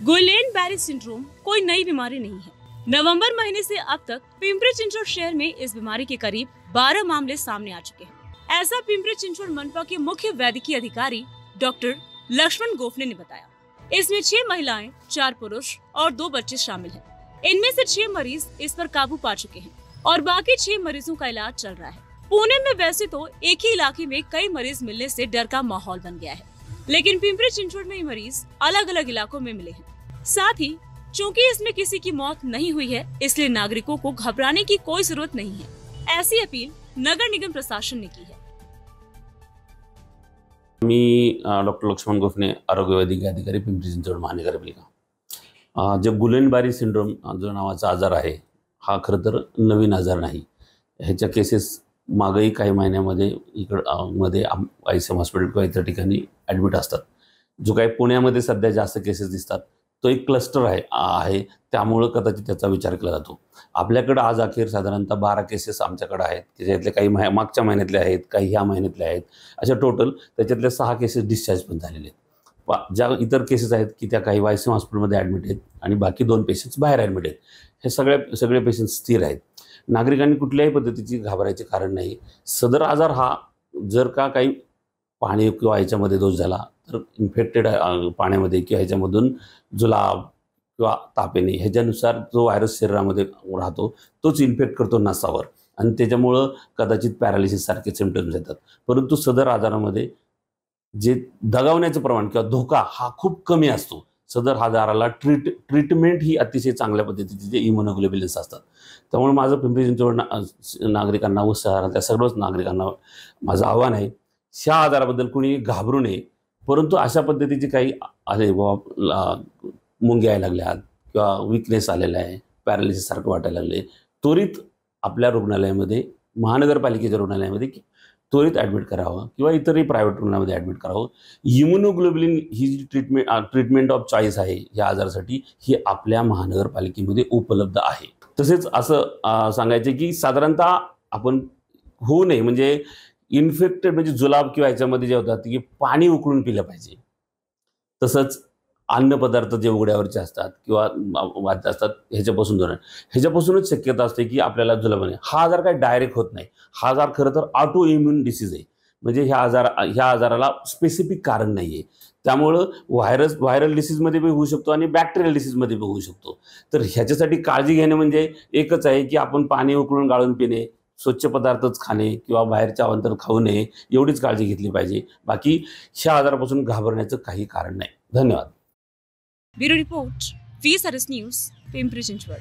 Guillain बैरी syndrome कोई नई बीमारी नहीं है। नवंबर महीने से अब तक पिंपरी चिंचवड शहर में इस बीमारी के करीब 12 मामले सामने आ चुके हैं। ऐसा पिंपरी चिंचवड मनपा के मुख्य वैद्यकीय अधिकारी डॉक्टर लक्ष्मण गोफने ने बताया। इसमें 6 महिलाएं, 4 पुरुष और 2 बच्चे शामिल हैं। इनमें से 6 मरीज इस पर काबू पा चुके हैं और बाकी 6 मरीजों का इलाज चल रहा है। पुणे में वैसे तो एक ही इलाके में कई मरीज मिलने से डर का माहौल बन गया है, लेकिन पिंपरी चिंचवड में ये मरीज अलग अलग इलाकों में मिले हैं। साथ ही चूँकि इसमें किसी की मौत नहीं हुई है, इसलिए नागरिकों को घबराने की कोई जरूरत नहीं है। ऐसी अपील नगर निगम प्रशासन ने की है। मी डॉक्टर लक्ष्मण गोफने, आरोग्य वैद्यकीय अधिकारी, पिंपरी चिंचवड महानगरपालिका। जो गुइलेन बैरी सिंड्रोम जो नावाचा आजार आहे, हा खरं तर नवीन आजार नाही। ह्याच्या केसेस मागेही काही महिन्यामध्ये मध्ये ICM हॉस्पिटल किंवा इतर ठिकाणी ॲडमिट असतात। जो काही पुण्यामध्ये सध्या जास्त केसेस दिसतात तो एक क्लस्टर आहे त्यामुळे कदाचित त्याचा विचार केला जातो। आपल्याकडे आज अखेर साधारणतः 12 केसेस आमच्याकडे आहेत, त्याच्यातले काही मागच्या महिन्यातले आहेत, काही ह्या महिन्यातले आहेत। अशा टोटल त्याच्यातले 6 केसेस डिस्चार्ज पण झालेले आहेत। ज्या इतर केसेस आहेत की त्या काही ICM हॉस्पिटलमध्ये ॲडमिट आहेत आणि बाकी 2 पेशंट्स बाहेर ॲडमिट आहेत। हे सगळे पेशंट्स स्थिर आहेत। नागरिकांनी कुठल्याही पद्धतीची घाबरायचे कारण नाही। सदर आजार हा जर का काही पाणी किंवा ह्याच्यामध्ये दोष झाला तर इन्फेक्टेड पाण्यामध्ये किंवा ह्याच्यामधून जुलाब किंवा ताप येणे ह्याच्यानुसार जो व्हायरस शरीरामध्ये राहतो तोच इन्फेक्ट करतो नसावर आणि त्याच्यामुळं कदाचित पॅरालिसिस सारखे सिम्पटम्स येतात। परंतु सदर आजारामध्ये जे दगावण्याचं प्रमाण किंवा धोका हा खूप कमी असतो। सदर आजाराला ट्रीटमेंट ही अतिशय चांगल्या पद्धतीचे जे इम्युनोग्लोब्युलिन्स असतात। त्यामुळे माझं पिंपरी चिंचवड नागरिकांना व शहरातल्या सर्वच नागरिकांना माझं आव्हान आहे, ह्या आजाराबद्दल कोणी घाबरू नये। परंतु अशा पद्धतीचे काही आले मुंग्या यायला लागल्यात किंवा विकनेस आलेला आहे, पॅरालिसिस सारखं वाटायला लागले, त्वरित आपल्या रुग्णालयामध्ये, महानगरपालिकेच्या रुग्णालयामध्ये त्वरित ॲडमिट करावं किंवा इतरही प्रायव्हेट रुग्णालयामध्ये ॲडमिट करावं। Immunoglobulin he G treatment of choice आहे या आजारासाठी, ही आपल्या महानगरपालिकेमध्ये उपलब्ध आहे। तसेच असं सांगायचे की साधारणतः आपण होऊ नये म्हणजे इन्फेक्टेड म्हणजे जुलाब किंवा ह्याच्यामध्ये जे होतात की पाणी उकळून पिलं पाहिजे। तसंच अन्नपदार्थ जे उघड्यावरचे असतात किंवा वाद्य असतात ह्याच्यापासूनच शक्यता असते की आपल्याला जुलाब येणे। हा आजार काही डायरेक्ट होत नाही। हा आजार खरं तर ऑटो इम्युन डिसीज आहे, म्हणजे ह्या आजाराला स्पेसिफिक कारण नाही आहे। त्यामुळं व्हायरल डिसीजमध्ये बी होऊ शकतो आणि बॅक्टेरियल डिसीजमध्ये बी होऊ शकतो। तर ह्याच्यासाठी काळजी घेणे म्हणजे एकच आहे की आपण पाणी उकळून गाळून पिणे, स्वच्छ पदार्थच खाणे किंवा बाहेरच्या अवांतर खाऊ नये, एवढीच काळजी घेतली पाहिजे। बाकी ह्या आजारापासून घाबरण्याचं काही कारण नाही। धन्यवाद। Bureau report, VSRS news, Pimpri Chinchwad.